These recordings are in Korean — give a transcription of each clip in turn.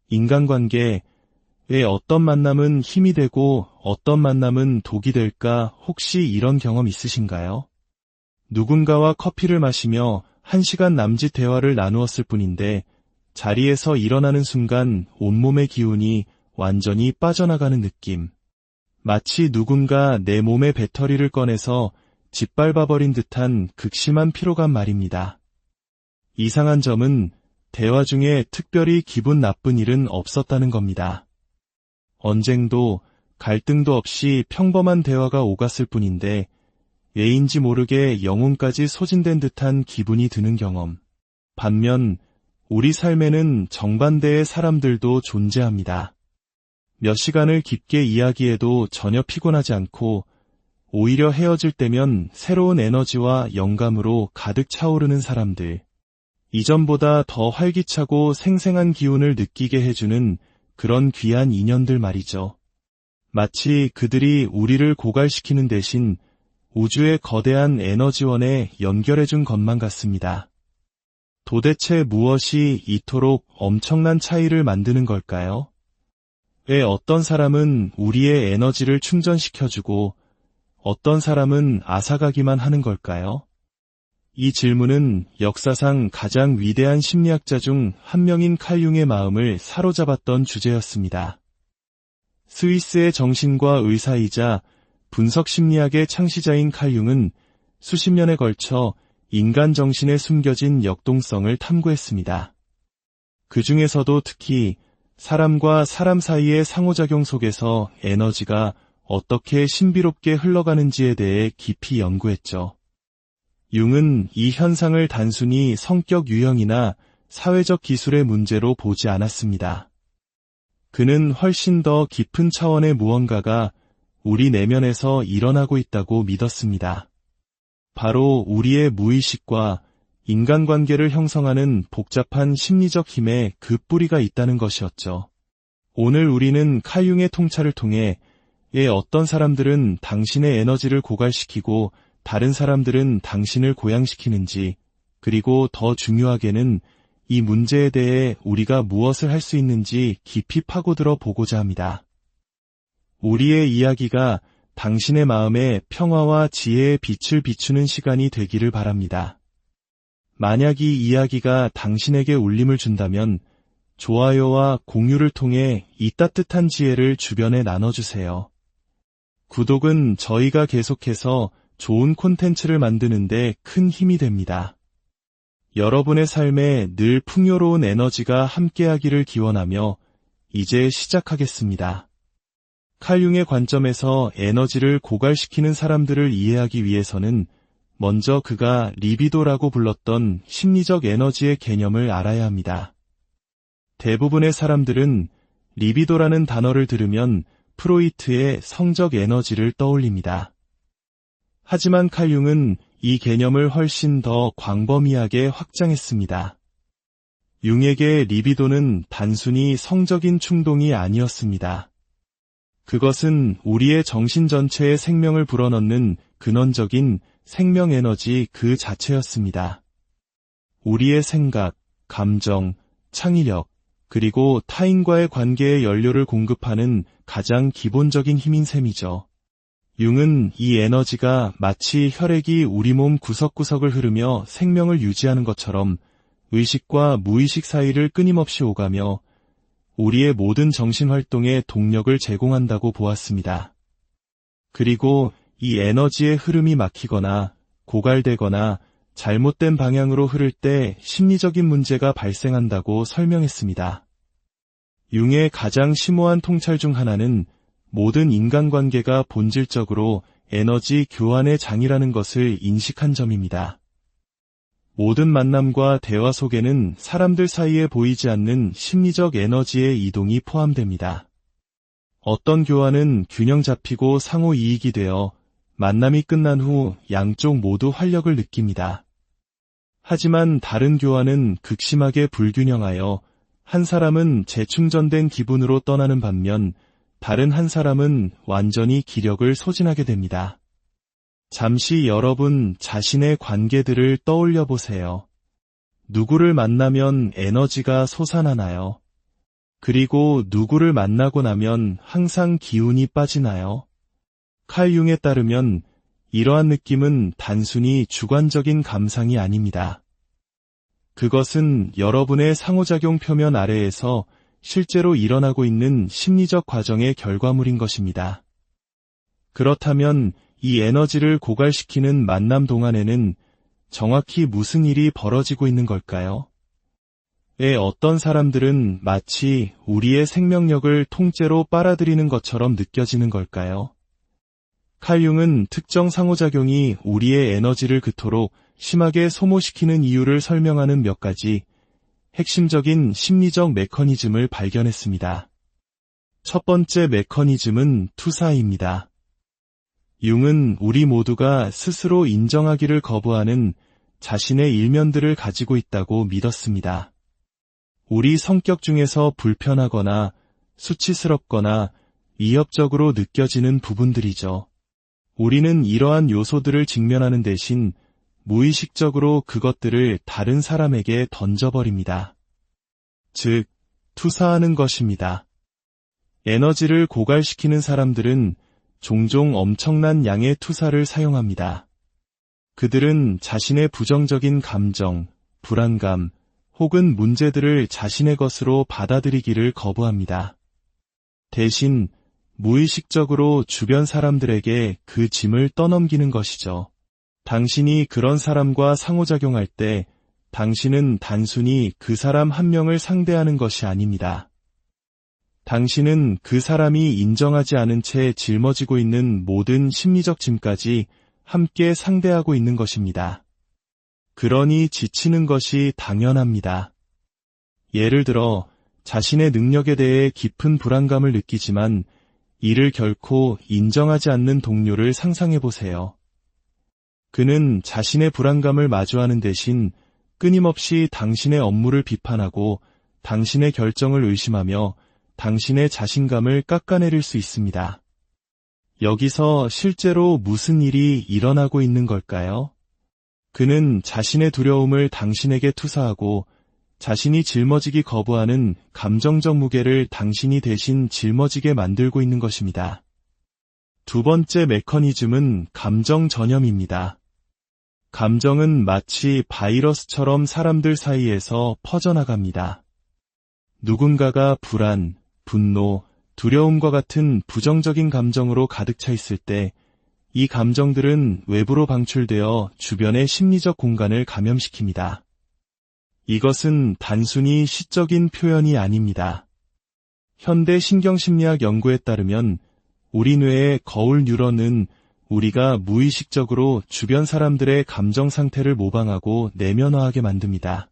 인간관계, 왜 어떤 만남은 힘이 되고 어떤 만남은 독이 될까 혹시 이런 경험 있으신가요? 누군가와 커피를 마시며 1시간 남짓 대화를 나누었을 뿐인데 자리에서 일어나는 순간 온몸의 기운이 완전히 빠져나가는 느낌. 마치 누군가 내 몸의 배터리를 꺼내서 짓밟아버린 듯한 극심한 피로감 말입니다. 이상한 점은 대화 중에 특별히 기분 나쁜 일은 없었다는 겁니다. 언쟁도 갈등도 없이 평범한 대화가 오갔을 뿐인데 왜인지 모르게 영혼까지 소진된 듯한 기분이 드는 경험. 반면 우리 삶에는 정반대의 사람들도 존재합니다. 몇 시간을 깊게 이야기해도 전혀 피곤하지 않고 오히려 헤어질 때면 새로운 에너지와 영감으로 가득 차오르는 사람들. 이전보다 더 활기차고 생생한 기운을 느끼게 해주는 그런 귀한 인연들 말이죠. 마치 그들이 우리를 고갈시키는 대신 우주의 거대한 에너지원에 연결해준 것만 같습니다. 도대체 무엇이 이토록 엄청난 차이를 만드는 걸까요? 왜 어떤 사람은 우리의 에너지를 충전시켜주고 어떤 사람은 앗아가기만 하는 걸까요? 이 질문은 역사상 가장 위대한 심리학자 중 한 명인 칼 융의 마음을 사로잡았던 주제였습니다. 스위스의 정신과 의사이자 분석심리학의 창시자인 칼 융은 수십 년에 걸쳐 인간 정신에 숨겨진 역동성을 탐구했습니다. 그 중에서도 특히 사람과 사람 사이의 상호작용 속에서 에너지가 어떻게 신비롭게 흘러가는지에 대해 깊이 연구했죠. 융은 이 현상을 단순히 성격 유형이나 사회적 기술의 문제로 보지 않았습니다. 그는 훨씬 더 깊은 차원의 무언가가 우리 내면에서 일어나고 있다고 믿었습니다. 바로 우리의 무의식과 인간관계를 형성하는 복잡한 심리적 힘에 그 뿌리가 있다는 것이었죠. 오늘 우리는 칼 융의 통찰을 통해 왜 어떤 사람들은 당신의 에너지를 고갈시키고 다른 사람들은 당신을 고양시키는지, 그리고 더 중요하게는 이 문제에 대해 우리가 무엇을 할 수 있는지 깊이 파고들어 보고자 합니다. 우리의 이야기가 당신의 마음에 평화와 지혜의 빛을 비추는 시간이 되기를 바랍니다. 만약 이 이야기가 당신에게 울림을 준다면 좋아요와 공유를 통해 이 따뜻한 지혜를 주변에 나눠주세요. 구독은 저희가 계속해서 좋은 콘텐츠를 만드는데 큰 힘이 됩니다. 여러분의 삶에 늘 풍요로운 에너지가 함께하기를 기원하며 이제 시작하겠습니다. 칼 융의 관점에서 에너지를 고갈시키는 사람들을 이해하기 위해서는 먼저 그가 리비도라고 불렀던 심리적 에너지의 개념을 알아야 합니다. 대부분의 사람들은 리비도라는 단어를 들으면 프로이트의 성적 에너지를 떠올립니다. 하지만 칼 융은 이 개념을 훨씬 더 광범위하게 확장했습니다. 융에게 리비도는 단순히 성적인 충동이 아니었습니다. 그것은 우리의 정신 전체의 생명을 불어넣는 근원적인 생명 에너지 그 자체였습니다. 우리의 생각, 감정, 창의력, 그리고 타인과의 관계의 연료를 공급하는 가장 기본적인 힘인 셈이죠. 융은 이 에너지가 마치 혈액이 우리 몸 구석구석을 흐르며 생명을 유지하는 것처럼 의식과 무의식 사이를 끊임없이 오가며 우리의 모든 정신활동에 동력을 제공한다고 보았습니다. 그리고 이 에너지의 흐름이 막히거나 고갈되거나 잘못된 방향으로 흐를 때 심리적인 문제가 발생한다고 설명했습니다. 융의 가장 심오한 통찰 중 하나는 모든 인간관계가 본질적으로 에너지 교환의 장이라는 것을 인식한 점입니다. 모든 만남과 대화 속에는 사람들 사이에 보이지 않는 심리적 에너지의 이동이 포함됩니다. 어떤 교환은 균형 잡히고 상호 이익이 되어 만남이 끝난 후 양쪽 모두 활력을 느낍니다. 하지만 다른 교환은 극심하게 불균형하여 한 사람은 재충전된 기분으로 떠나는 반면 다른 한 사람은 완전히 기력을 소진하게 됩니다. 잠시 여러분 자신의 관계들을 떠올려 보세요. 누구를 만나면 에너지가 솟아나나요? 그리고 누구를 만나고 나면 항상 기운이 빠지나요? 칼 융에 따르면 이러한 느낌은 단순히 주관적인 감상이 아닙니다. 그것은 여러분의 상호작용 표면 아래에서 실제로 일어나고 있는 심리적 과정의 결과물인 것입니다. 그렇다면 이 에너지를 고갈시키는 만남 동안에는 정확히 무슨 일이 벌어지고 있는 걸까요? 어떤 사람들은 마치 우리의 생명력을 통째로 빨아들이는 것처럼 느껴지는 걸까요? 칼 융은 특정 상호작용이 우리의 에너지를 그토록 심하게 소모시키는 이유를 설명하는 몇 가지 핵심적인 심리적 메커니즘을 발견했습니다. 첫 번째 메커니즘은 투사입니다. 융은 우리 모두가 스스로 인정하기를 거부하는 자신의 일면들을 가지고 있다고 믿었습니다. 우리 성격 중에서 불편하거나 수치스럽거나 위협적으로 느껴지는 부분들이죠. 우리는 이러한 요소들을 직면하는 대신 무의식적으로 그것들을 다른 사람에게 던져버립니다. 즉, 투사하는 것입니다. 에너지를 고갈시키는 사람들은 종종 엄청난 양의 투사를 사용합니다. 그들은 자신의 부정적인 감정, 불안감, 혹은 문제들을 자신의 것으로 받아들이기를 거부합니다. 대신 무의식적으로 주변 사람들에게 그 짐을 떠넘기는 것이죠. 당신이 그런 사람과 상호작용할 때 당신은 단순히 그 사람 한 명을 상대하는 것이 아닙니다. 당신은 그 사람이 인정하지 않은 채 짊어지고 있는 모든 심리적 짐까지 함께 상대하고 있는 것입니다. 그러니 지치는 것이 당연합니다. 예를 들어 자신의 능력에 대해 깊은 불안감을 느끼지만 이를 결코 인정하지 않는 동료를 상상해 보세요. 그는 자신의 불안감을 마주하는 대신 끊임없이 당신의 업무를 비판하고 당신의 결정을 의심하며 당신의 자신감을 깎아내릴 수 있습니다. 여기서 실제로 무슨 일이 일어나고 있는 걸까요? 그는 자신의 두려움을 당신에게 투사하고 자신이 짊어지기 거부하는 감정적 무게를 당신이 대신 짊어지게 만들고 있는 것입니다. 두 번째 메커니즘은 감정 전염입니다. 감정은 마치 바이러스처럼 사람들 사이에서 퍼져나갑니다. 누군가가 불안, 분노, 두려움과 같은 부정적인 감정으로 가득 차 있을 때 이 감정들은 외부로 방출되어 주변의 심리적 공간을 감염시킵니다. 이것은 단순히 시적인 표현이 아닙니다. 현대 신경심리학 연구에 따르면 우리 뇌의 거울 뉴런은 우리가 무의식적으로 주변 사람들의 감정 상태를 모방하고 내면화하게 만듭니다.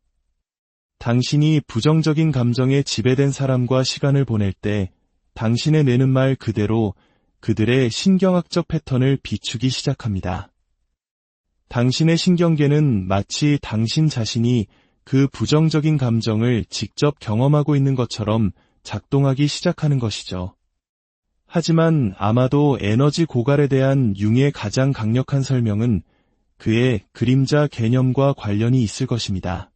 당신이 부정적인 감정에 지배된 사람과 시간을 보낼 때 당신의 뇌는 말 그대로 그들의 신경학적 패턴을 비추기 시작합니다. 당신의 신경계는 마치 당신 자신이 그 부정적인 감정을 직접 경험하고 있는 것처럼 작동하기 시작하는 것이죠. 하지만 아마도 에너지 고갈에 대한 융의 가장 강력한 설명은 그의 그림자 개념과 관련이 있을 것입니다.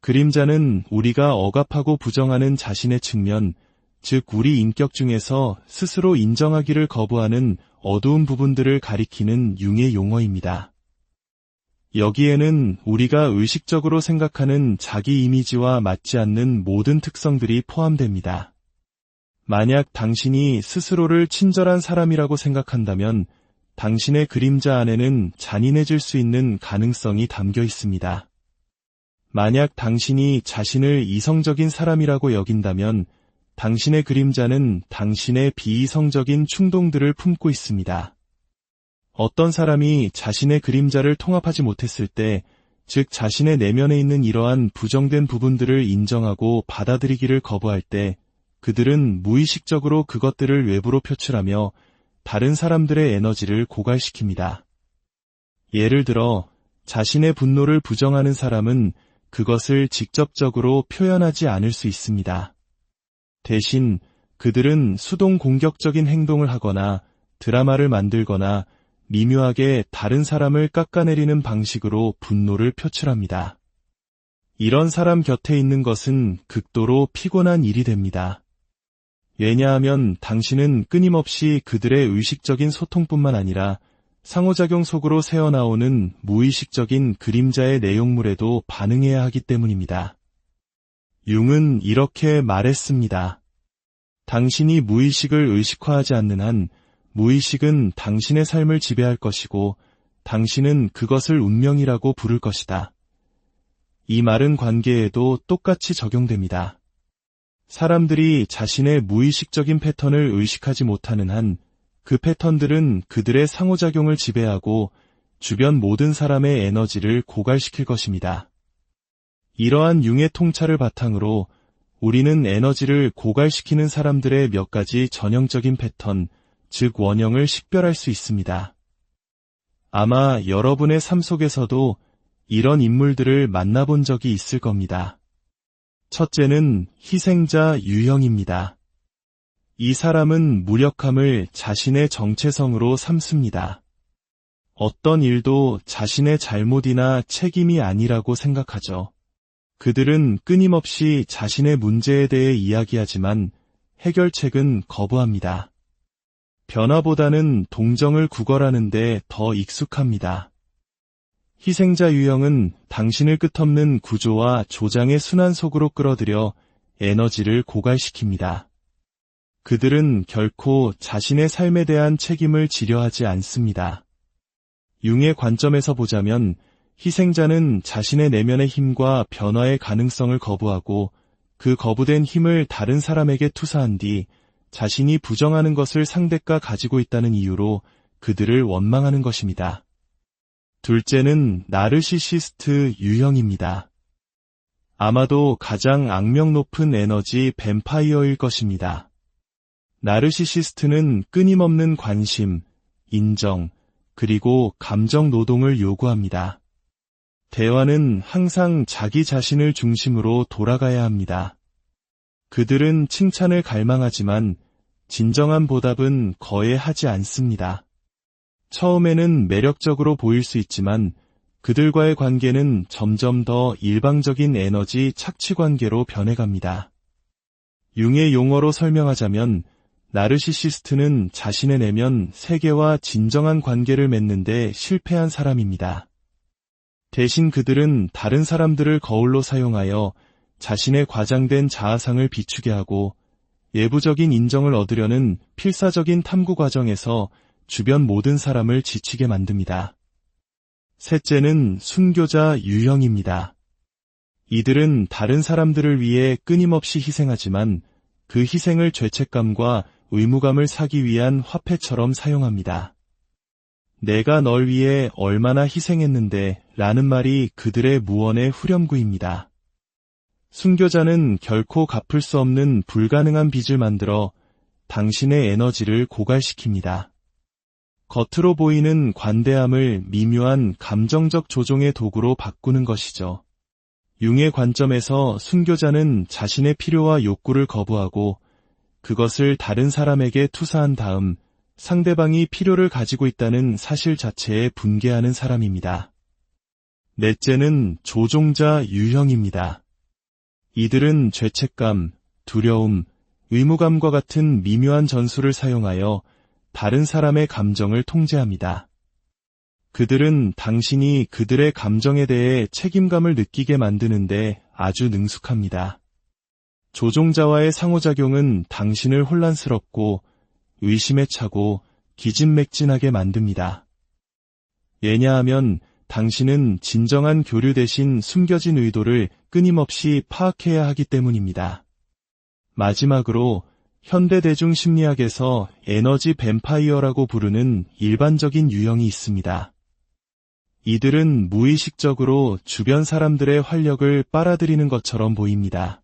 그림자는 우리가 억압하고 부정하는 자신의 측면, 즉 우리 인격 중에서 스스로 인정하기를 거부하는 어두운 부분들을 가리키는 융의 용어입니다. 여기에는 우리가 의식적으로 생각하는 자기 이미지와 맞지 않는 모든 특성들이 포함됩니다. 만약 당신이 스스로를 친절한 사람이라고 생각한다면 당신의 그림자 안에는 잔인해질 수 있는 가능성이 담겨 있습니다. 만약 당신이 자신을 이성적인 사람이라고 여긴다면 당신의 그림자는 당신의 비이성적인 충동들을 품고 있습니다. 어떤 사람이 자신의 그림자를 통합하지 못했을 때, 즉 자신의 내면에 있는 이러한 부정된 부분들을 인정하고 받아들이기를 거부할 때 그들은 무의식적으로 그것들을 외부로 표출하며 다른 사람들의 에너지를 고갈시킵니다. 예를 들어 자신의 분노를 부정하는 사람은 그것을 직접적으로 표현하지 않을 수 있습니다. 대신 그들은 수동 공격적인 행동을 하거나 드라마를 만들거나 미묘하게 다른 사람을 깎아내리는 방식으로 분노를 표출합니다. 이런 사람 곁에 있는 것은 극도로 피곤한 일이 됩니다. 왜냐하면 당신은 끊임없이 그들의 의식적인 소통뿐만 아니라 상호작용 속으로 새어나오는 무의식적인 그림자의 내용물에도 반응해야 하기 때문입니다. 융은 이렇게 말했습니다. 당신이 무의식을 의식화하지 않는 한 무의식은 당신의 삶을 지배할 것이고 당신은 그것을 운명이라고 부를 것이다. 이 말은 관계에도 똑같이 적용됩니다. 사람들이 자신의 무의식적인 패턴을 의식하지 못하는 한 그 패턴들은 그들의 상호작용을 지배하고 주변 모든 사람의 에너지를 고갈시킬 것입니다. 이러한 융의 통찰을 바탕으로 우리는 에너지를 고갈시키는 사람들의 몇 가지 전형적인 패턴, 즉 원형을 식별할 수 있습니다. 아마 여러분의 삶 속에서도 이런 인물들을 만나본 적이 있을 겁니다. 첫째는 희생자 유형입니다. 이 사람은 무력함을 자신의 정체성으로 삼습니다. 어떤 일도 자신의 잘못이나 책임이 아니라고 생각하죠. 그들은 끊임없이 자신의 문제에 대해 이야기하지만 해결책은 거부합니다. 변화보다는 동정을 구걸하는 데 더 익숙합니다. 희생자 유형은 당신을 끝없는 구조와 조장의 순환 속으로 끌어들여 에너지를 고갈시킵니다. 그들은 결코 자신의 삶에 대한 책임을 지려하지 않습니다. 융의 관점에서 보자면 희생자는 자신의 내면의 힘과 변화의 가능성을 거부하고 그 거부된 힘을 다른 사람에게 투사한 뒤 자신이 부정하는 것을 상대가 가지고 있다는 이유로 그들을 원망하는 것입니다. 둘째는 나르시시스트 유형입니다. 아마도 가장 악명 높은 에너지 뱀파이어일 것입니다. 나르시시스트는 끊임없는 관심, 인정, 그리고 감정 노동을 요구합니다. 대화는 항상 자기 자신을 중심으로 돌아가야 합니다. 그들은 칭찬을 갈망하지만 진정한 보답은 거의 하지 않습니다. 처음에는 매력적으로 보일 수 있지만 그들과의 관계는 점점 더 일방적인 에너지 착취 관계로 변해갑니다. 융의 용어로 설명하자면 나르시시스트는 자신의 내면 세계와 진정한 관계를 맺는데 실패한 사람입니다. 대신 그들은 다른 사람들을 거울로 사용하여 자신의 과장된 자아상을 비추게 하고 예부적인 인정을 얻으려는 필사적인 탐구 과정에서 주변 모든 사람을 지치게 만듭니다. 셋째는 순교자 유형입니다. 이들은 다른 사람들을 위해 끊임없이 희생하지만 그 희생을 죄책감과 의무감을 사기 위한 화폐처럼 사용합니다. 내가 널 위해 얼마나 희생했는데 라는 말이 그들의 무언의 후렴구입니다. 순교자는 결코 갚을 수 없는 불가능한 빚을 만들어 당신의 에너지를 고갈시킵니다. 겉으로 보이는 관대함을 미묘한 감정적 조종의 도구로 바꾸는 것이죠. 융의 관점에서 순교자는 자신의 필요와 욕구를 거부하고 그것을 다른 사람에게 투사한 다음 상대방이 필요를 가지고 있다는 사실 자체에 분개하는 사람입니다. 넷째는 조종자 유형입니다. 이들은 죄책감, 두려움, 의무감과 같은 미묘한 전술을 사용하여 다른 사람의 감정을 통제합니다. 그들은 당신이 그들의 감정에 대해 책임감을 느끼게 만드는데 아주 능숙합니다. 조종자와의 상호작용은 당신을 혼란스럽고 의심에 차고 기진맥진하게 만듭니다. 왜냐하면 당신은 진정한 교류 대신 숨겨진 의도를 끊임없이 파악해야 하기 때문입니다. 마지막으로 현대대중 심리학에서 에너지 뱀파이어라고 부르는 일반적인 유형이 있습니다. 이들은 무의식적으로 주변 사람들의 활력을 빨아들이는 것처럼 보입니다.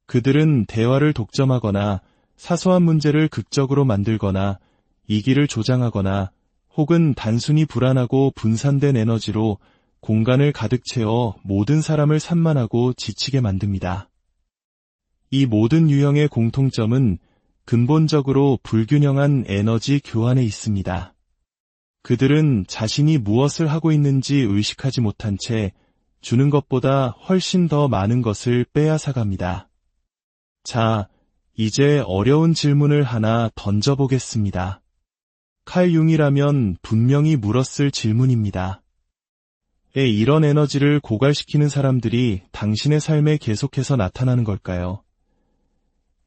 그들은 대화를 독점하거나 사소한 문제를 극적으로 만들거나 이기를 조장하거나 혹은 단순히 불안하고 분산된 에너지로 공간을 가득 채워 모든 사람을 산만하고 지치게 만듭니다. 이 모든 유형의 공통점은 근본적으로 불균형한 에너지 교환에 있습니다. 그들은 자신이 무엇을 하고 있는지 의식하지 못한 채 주는 것보다 훨씬 더 많은 것을 빼앗아갑니다. 자, 이제 어려운 질문을 하나 던져보겠습니다. 칼 융이라면 분명히 물었을 질문입니다. 왜 이런 에너지를 고갈시키는 사람들이 당신의 삶에 계속해서 나타나는 걸까요?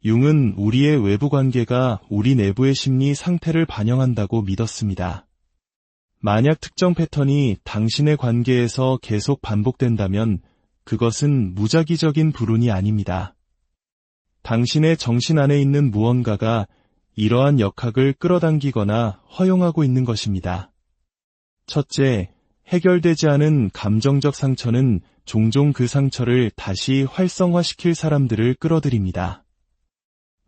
융은 우리의 외부 관계가 우리 내부의 심리 상태를 반영한다고 믿었습니다. 만약 특정 패턴이 당신의 관계에서 계속 반복된다면 그것은 무작위적인 불운이 아닙니다. 당신의 정신 안에 있는 무언가가 이러한 역학을 끌어당기거나 허용하고 있는 것입니다. 첫째, 해결되지 않은 감정적 상처는 종종 그 상처를 다시 활성화시킬 사람들을 끌어들입니다.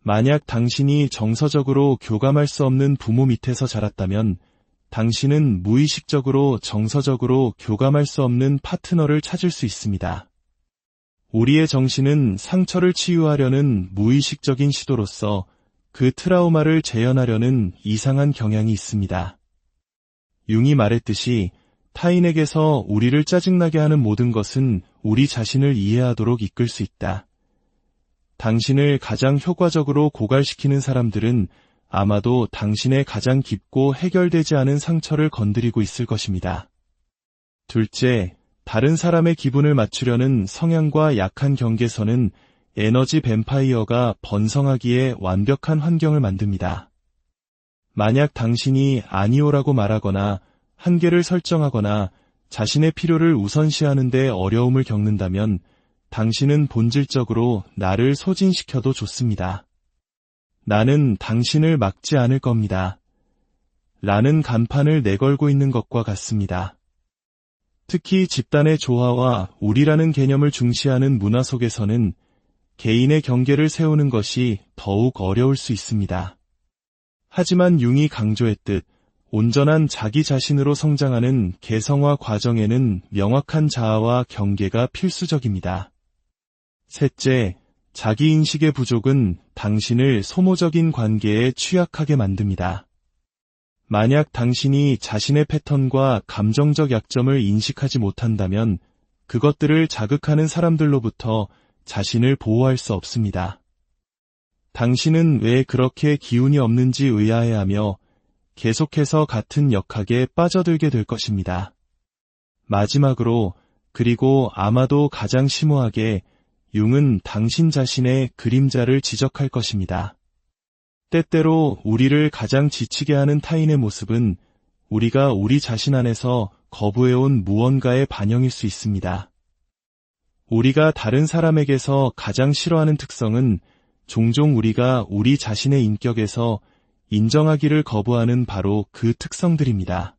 만약 당신이 정서적으로 교감할 수 없는 부모 밑에서 자랐다면 당신은 무의식적으로 정서적으로 교감할 수 없는 파트너를 찾을 수 있습니다. 우리의 정신은 상처를 치유하려는 무의식적인 시도로서 그 트라우마를 재현하려는 이상한 경향이 있습니다. 융이 말했듯이 타인에게서 우리를 짜증나게 하는 모든 것은 우리 자신을 이해하도록 이끌 수 있다. 당신을 가장 효과적으로 고갈시키는 사람들은 아마도 당신의 가장 깊고 해결되지 않은 상처를 건드리고 있을 것입니다. 둘째, 다른 사람의 기분을 맞추려는 성향과 약한 경계선은 에너지 뱀파이어가 번성하기에 완벽한 환경을 만듭니다. 만약 당신이 아니오라고 말하거나 한계를 설정하거나 자신의 필요를 우선시하는 데 어려움을 겪는다면 당신은 본질적으로 나를 소진시켜도 좋습니다. 나는 당신을 막지 않을 겁니다. 라는 간판을 내걸고 있는 것과 같습니다. 특히 집단의 조화와 우리라는 개념을 중시하는 문화 속에서는 개인의 경계를 세우는 것이 더욱 어려울 수 있습니다. 하지만 융이 강조했듯 온전한 자기 자신으로 성장하는 개성화 과정에는 명확한 자아와 경계가 필수적입니다. 셋째, 자기인식의 부족은 당신을 소모적인 관계에 취약하게 만듭니다. 만약 당신이 자신의 패턴과 감정적 약점을 인식하지 못한다면 그것들을 자극하는 사람들로부터 자신을 보호할 수 없습니다. 당신은 왜 그렇게 기운이 없는지 의아해하며 계속해서 같은 역학에 빠져들게 될 것입니다. 마지막으로, 그리고 아마도 가장 심오하게 융은 당신 자신의 그림자를 지적할 것입니다. 때때로 우리를 가장 지치게 하는 타인의 모습은 우리가 우리 자신 안에서 거부해온 무언가의 반영일 수 있습니다. 우리가 다른 사람에게서 가장 싫어하는 특성은 종종 우리가 우리 자신의 인격에서 인정하기를 거부하는 바로 그 특성들입니다.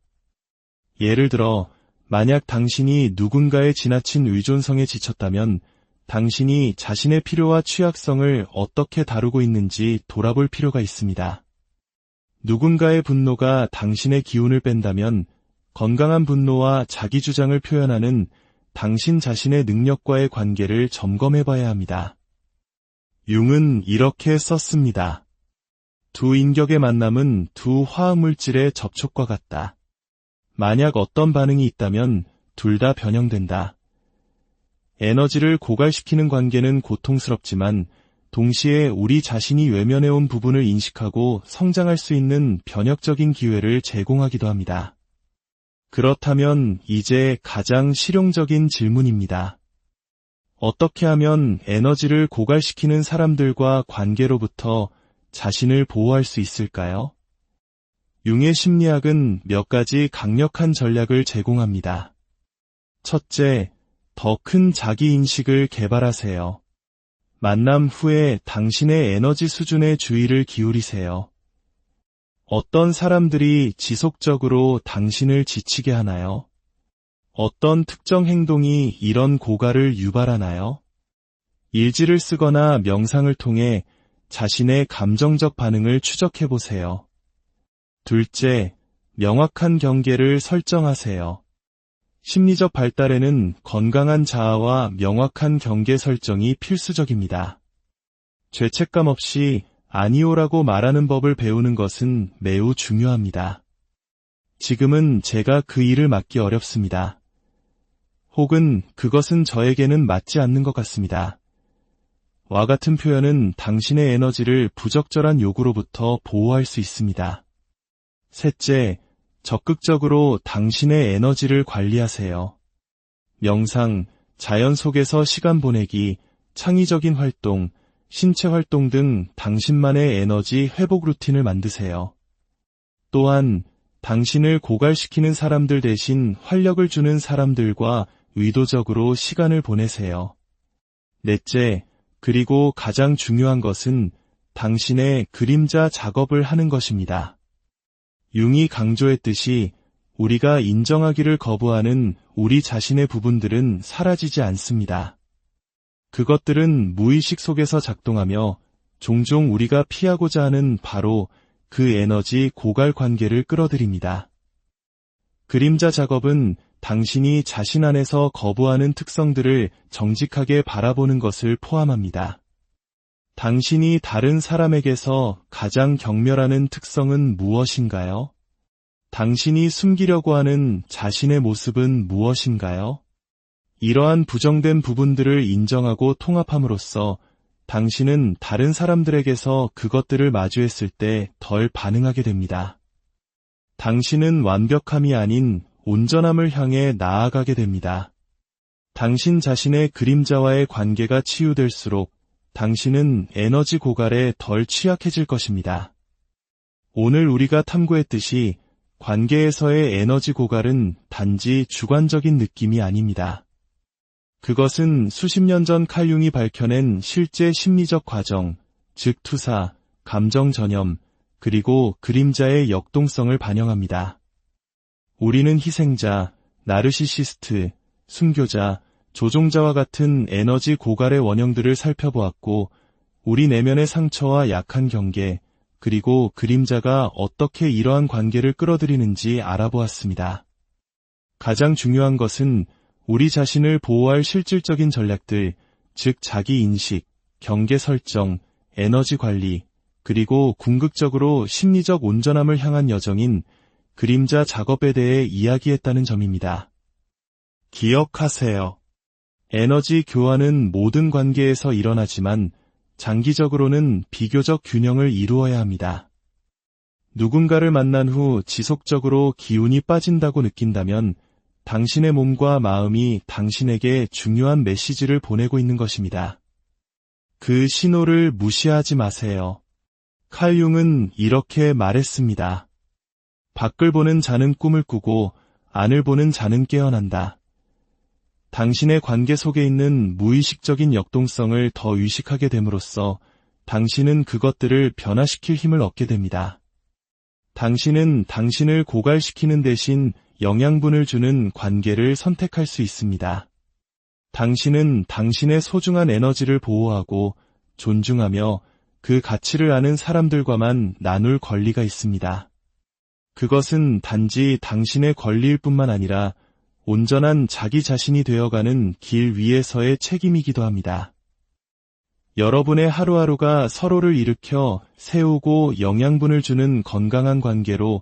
예를 들어, 만약 당신이 누군가의 지나친 의존성에 지쳤다면 당신이 자신의 필요와 취약성을 어떻게 다루고 있는지 돌아볼 필요가 있습니다. 누군가의 분노가 당신의 기운을 뺀다면 건강한 분노와 자기 주장을 표현하는 당신 자신의 능력과의 관계를 점검해봐야 합니다. 융은 이렇게 썼습니다. 두 인격의 만남은 두 화학물질의 접촉과 같다. 만약 어떤 반응이 있다면 둘 다 변형된다. 에너지를 고갈시키는 관계는 고통스럽지만 동시에 우리 자신이 외면해온 부분을 인식하고 성장할 수 있는 변혁적인 기회를 제공하기도 합니다. 그렇다면 이제 가장 실용적인 질문입니다. 어떻게 하면 에너지를 고갈시키는 사람들과 관계로부터 자신을 보호할 수 있을까요? 융의 심리학은 몇 가지 강력한 전략을 제공합니다. 첫째, 더 큰 자기인식을 개발하세요. 만남 후에 당신의 에너지 수준에 주의를 기울이세요. 어떤 사람들이 지속적으로 당신을 지치게 하나요? 어떤 특정 행동이 이런 고갈을 유발하나요? 일지를 쓰거나 명상을 통해 자신의 감정적 반응을 추적해보세요. 둘째, 명확한 경계를 설정하세요. 심리적 발달에는 건강한 자아와 명확한 경계 설정이 필수적입니다. 죄책감 없이 아니오라고 말하는 법을 배우는 것은 매우 중요합니다. 지금은 제가 그 일을 맡기 어렵습니다. 혹은 그것은 저에게는 맞지 않는 것 같습니다. 와 같은 표현은 당신의 에너지를 부적절한 요구로부터 보호할 수 있습니다. 셋째, 적극적으로 당신의 에너지를 관리하세요. 명상, 자연 속에서 시간 보내기, 창의적인 활동, 신체 활동 등 당신만의 에너지 회복 루틴을 만드세요. 또한 당신을 고갈시키는 사람들 대신 활력을 주는 사람들과 의도적으로 시간을 보내세요. 넷째, 그리고 가장 중요한 것은 당신의 그림자 작업을 하는 것입니다. 융이 강조했듯이 우리가 인정하기를 거부하는 우리 자신의 부분들은 사라지지 않습니다. 그것들은 무의식 속에서 작동하며 종종 우리가 피하고자 하는 바로 그 에너지 고갈 관계를 끌어들입니다. 그림자 작업은 당신이 자신 안에서 거부하는 특성들을 정직하게 바라보는 것을 포함합니다. 당신이 다른 사람에게서 가장 경멸하는 특성은 무엇인가요? 당신이 숨기려고 하는 자신의 모습은 무엇인가요? 이러한 부정된 부분들을 인정하고 통합함으로써 당신은 다른 사람들에게서 그것들을 마주했을 때 덜 반응하게 됩니다. 당신은 완벽함이 아닌 온전함을 향해 나아가게 됩니다. 당신 자신의 그림자와의 관계가 치유될수록 당신은 에너지 고갈에 덜 취약해질 것입니다. 오늘 우리가 탐구했듯이 관계에서의 에너지 고갈은 단지 주관적인 느낌이 아닙니다. 그것은 수십 년 전 칼 융이 밝혀낸 실제 심리적 과정, 즉 투사, 감정 전염, 그리고 그림자의 역동성을 반영합니다. 우리는 희생자, 나르시시스트, 순교자, 조종자와 같은 에너지 고갈의 원형들을 살펴보았고, 우리 내면의 상처와 약한 경계, 그리고 그림자가 어떻게 이러한 관계를 끌어들이는지 알아보았습니다. 가장 중요한 것은 우리 자신을 보호할 실질적인 전략들, 즉 자기인식, 경계 설정, 에너지 관리, 그리고 궁극적으로 심리적 온전함을 향한 여정인 그림자 작업에 대해 이야기했다는 점입니다. 기억하세요. 에너지 교환은 모든 관계에서 일어나지만 장기적으로는 비교적 균형을 이루어야 합니다. 누군가를 만난 후 지속적으로 기운이 빠진다고 느낀다면 당신의 몸과 마음이 당신에게 중요한 메시지를 보내고 있는 것입니다. 그 신호를 무시하지 마세요. 칼 융은 이렇게 말했습니다. 밖을 보는 자는 꿈을 꾸고 안을 보는 자는 깨어난다. 당신의 관계 속에 있는 무의식적인 역동성을 더 의식하게 됨으로써 당신은 그것들을 변화시킬 힘을 얻게 됩니다. 당신은 당신을 고갈시키는 대신 영양분을 주는 관계를 선택할 수 있습니다. 당신은 당신의 소중한 에너지를 보호하고 존중하며 그 가치를 아는 사람들과만 나눌 권리가 있습니다. 그것은 단지 당신의 권리일 뿐만 아니라 온전한 자기 자신이 되어가는 길 위에서의 책임이기도 합니다. 여러분의 하루하루가 서로를 일으켜 세우고 영양분을 주는 건강한 관계로